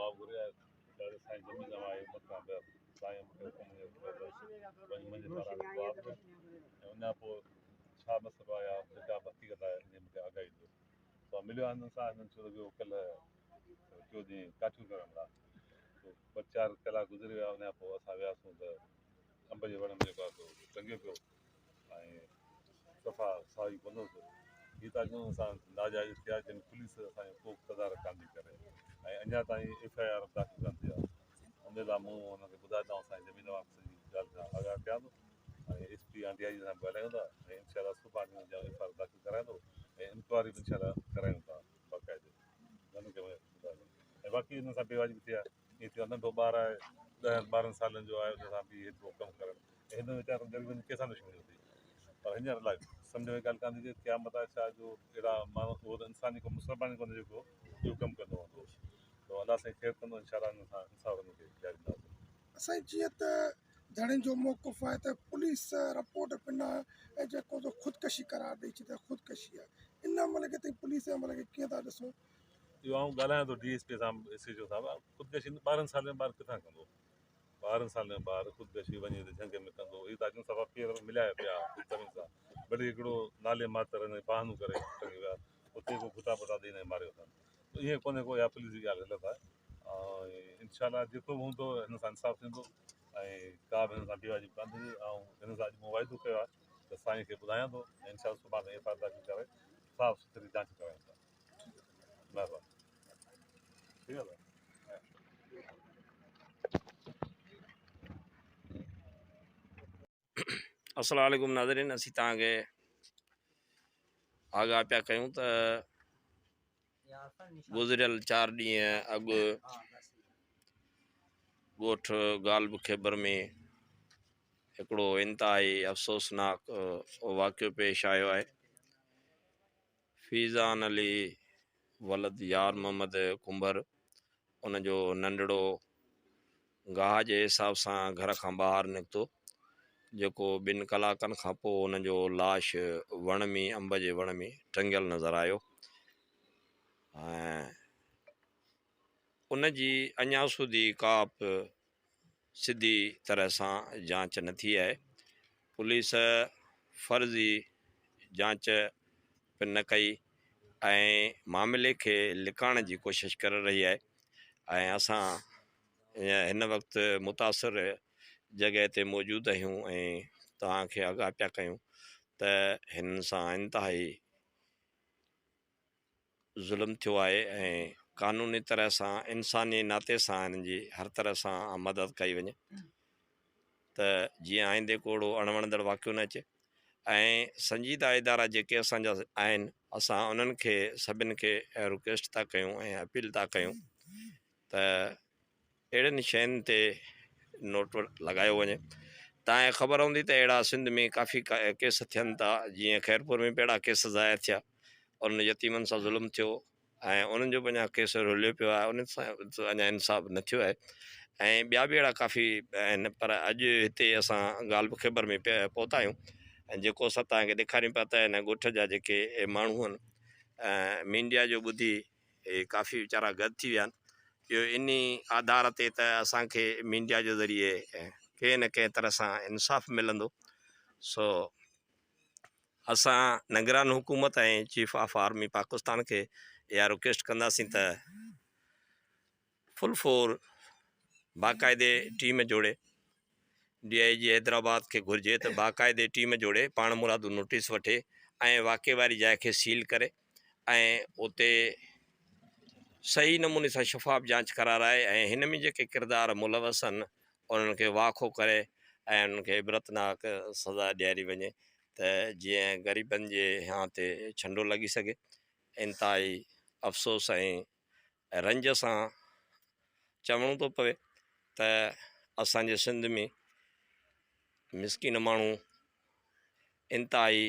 दुआ घुरे आहे साईं जमील आहे मथां ॿिया साईं मूंखे मुंहिंजे पारां दुआ बि ऐं उन खां पोइ छा मसइलो आहे जेका हक़ीक़त आहे इन मूंखे आगाही ॾियो त मिलियो आहे हिननि सां हिननि छो जो कल्ह टियों ॾींहुं काठियूं करण लाइ 2-4 कलाक गुज़री विया उन खां पोइ असां वियासीं त अंब जे वण में जेको आहे टंगे पियो ऐं सफ़ा साई कोन्होसि हीअ था चऊं असां नाजाइज़ थिया जंहिंमें पुलिस असांजो को तदारक कान थी करे ऐं अञा ताईं FIR दाख़िल कान थी आहे उन लाइ मूं हुनखे ॿुधाए साईं जमीन वापसी जी ॻाल्हि खां आगाह कयां थो ऐं SP आंटी आई सां ॻाल्हायूं था ऐं इनशाला सुभाणे FIR दाख़िल कराईंदो ऐं इंक्वायरी बि इनशाला करायूं था बाक़ाइदे हुनखे ॿुधायो ऐं बाक़ी हिन सां बेवाजी बि थिया ईअं थियो नंढो ॿारु आहे 10-12 सालनि जो आहे उन सां बि हेतिरो कमु करणु ऐं हिन वीचारनि ग़रीबनि जी कंहिंसां दुश्मनी हूंदी पर हींअर लाइ सम्झ में ॻाल्हि कान थी अचे क़यामत आहे छा जो अहिड़ा माण्हू उहो त इंसानी को मुसलमान कोन्हे जेको इहो कमु कंदो हूंदो त अलाह साईं ख़ैरु कंदो इनशाला हिन सां इंसाफ़ हुनखे ॾियारींदासीं असांजी जीअं त धड़नि जो मौक़ुफ़ आहे त पुलिस रिपोर्ट बिना ऐं जेको जो ख़ुदकशी करार ॾेई छॾे ख़ुदकशी आहे इन अमल खे ताईं पुलिस जे अमल खे कीअं था ॾिसो इहो आउं ॻाल्हायां थो DSP सां SHO सां ख़ुदकशी 12 साल में ॿारु किथां कंदो 12 साल में ॿारु ख़ुदकशी वञी त झंग में कंदो इहे त अचूं सफ़ा पेर मिलाए पिया ज़मीन सां वरी हिकिड़ो नाले मातर बहानू करे टंगी विया उते को खुटा पुटा ॾेई मारियो अथनि ईअं कोन्हे को या पुलिस जी ॻाल्हि ग़लति आहे ऐं इनशाला जेको बि हूंदो हिन सां इंसाफ़ु थींदो ऐं का बि हिन सां बेवाजी कान थींदी ऐं हिन सां अॼु मूं वाइदो कयो आहे त साईं खे ॿुधायां थो ऐं इनशाला सुभाणे FIR दाख़िल करे साफ़ सुथरी जांच करायूं था महिरबानी ठीकु आहे अस्सलाम वालेकुम नाज़रीन असीं तव्हांखे आगाह पिया कयूं त गुज़िरियल 4 ॾींहं अॻु ॻोठ गाल्ब ख़ैबर में हिकिड़ो इंतिहाई अफ़सोसनाक वाक़ियो पेश आयो आहे फीज़ान अली वलद यार मोहम्मद कुंबर उनजो नंढड़ो गाह जे हिसाब सां घर खां ॿाहिरि निकितो जेको 2 कलाकनि खां पोइ उनजो लाश वण में अंब जे वण में टंगियल नज़र आयो ऐं उनजी अञा सुधी का बि सिधी तरह सां जांच न थी आहे पुलिस फ़र्ज़ी जांच पिन न कई ऐं मामले खे लिकाइण जी कोशिशि करे रही आहे ऐं असां हिन वक़्तु मुतासिर जॻह ते मौजूदु आहियूं ऐं तव्हांखे आगाह पिया कयूं त हिन सां इंतिहाई ज़ुल्म थियो आहे ऐं क़ानूनी तरह सां इंसानी नाते सां हिननि जी हर तरह सां मदद कई वञे त जीअं आईंदे को अहिड़ो अणवणंदड़ वाक़ियो न अचे ऐं संजीदा इदारा जेके असांजा आहिनि असां उन्हनि खे सभिनि खे रिक्वेस्ट था कयूं ऐं अपील था कयूं त अहिड़नि शयुनि ते नोट लॻायो वञे तव्हांखे ख़बर हूंदी त अहिड़ा सिंध में काफ़ी केस थियनि था जीअं खैरपुर में बि अहिड़ा केस ज़ाहिर थिया और उन यतीमनि सां ज़ुल्म थियो ऐं उन्हनि जो बि अञा केस रुलियो पियो आहे उन सां अञा इंसाफ़ न थियो आहे ऐं ॿिया बि अहिड़ा काफ़ी आहिनि पर अॼु हिते असां गाल्ब ख़ैबर में पहुता आहियूं ऐं जेको असां तव्हांखे ॾेखारियूं पिया त हिन ॻोठ जा जेके माण्हू आहिनि मीडिया जो ॿुधी काफ़ी वीचारा गद थी विया आहिनि इहो इन आधार ते त असांखे मीडिया जे ज़रिए कंहिं न कंहिं तरह सां इंसाफ़ मिलंदो सो असां निगरान हुकूमत ऐं चीफ ऑफ आर्मी पाकिस्तान खे इहा रिक्वेस्ट कंदासीं त फुल फोर बाक़ाइदे टीम जोड़े DIG हैदराबाद खे घुरिजे त बाक़ाइदे टीम जोड़े पाण मुरादू नोटिस वठे ऐं वाक़े वारी जाइ खे सील करे ऐं उते सही नमूने सां शफ़ाफ़ जांच कराराए ऐं हिन में जेके किरदार मुलवस आहिनि उन्हनि खे वाखो करे ऐं उन्हनि खे इबरतनाक सज़ा ॾियारी वञे त जीअं ग़रीबनि जे यहाँ ते छंडो लॻी सघे इंतिहाई अफ़सोस ऐं रंज सां चवणो थो पवे त असांजे सिंध में मिसकिन माण्हू इंतिहाई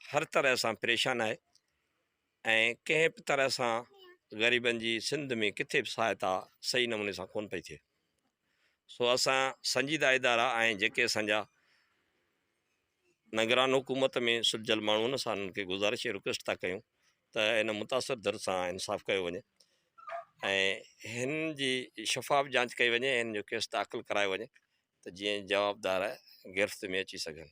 हर तरह सां परेशान आहे ऐं कंहिं बि तरह सां ग़रीबनि जी सिंध में किथे बि सहायता सही नमूने सां कोन पई थिए सो असां संजीदा इदारा ऐं जेके असांजा निगरान हुकूमत में सुलझल माण्हू आहिनि असां उन्हनि खे गुज़ारिश रिक्वेस्ट था कयूं त इन मुतासिर दर सां इंसाफ़ कयो वञे ऐं हिन जी शफ़ाफ़ जांच कई वञे, हिन जो केस दाख़िल करायो वञे त जीअं जवाबदार गिरफ़्त में अची सघनि।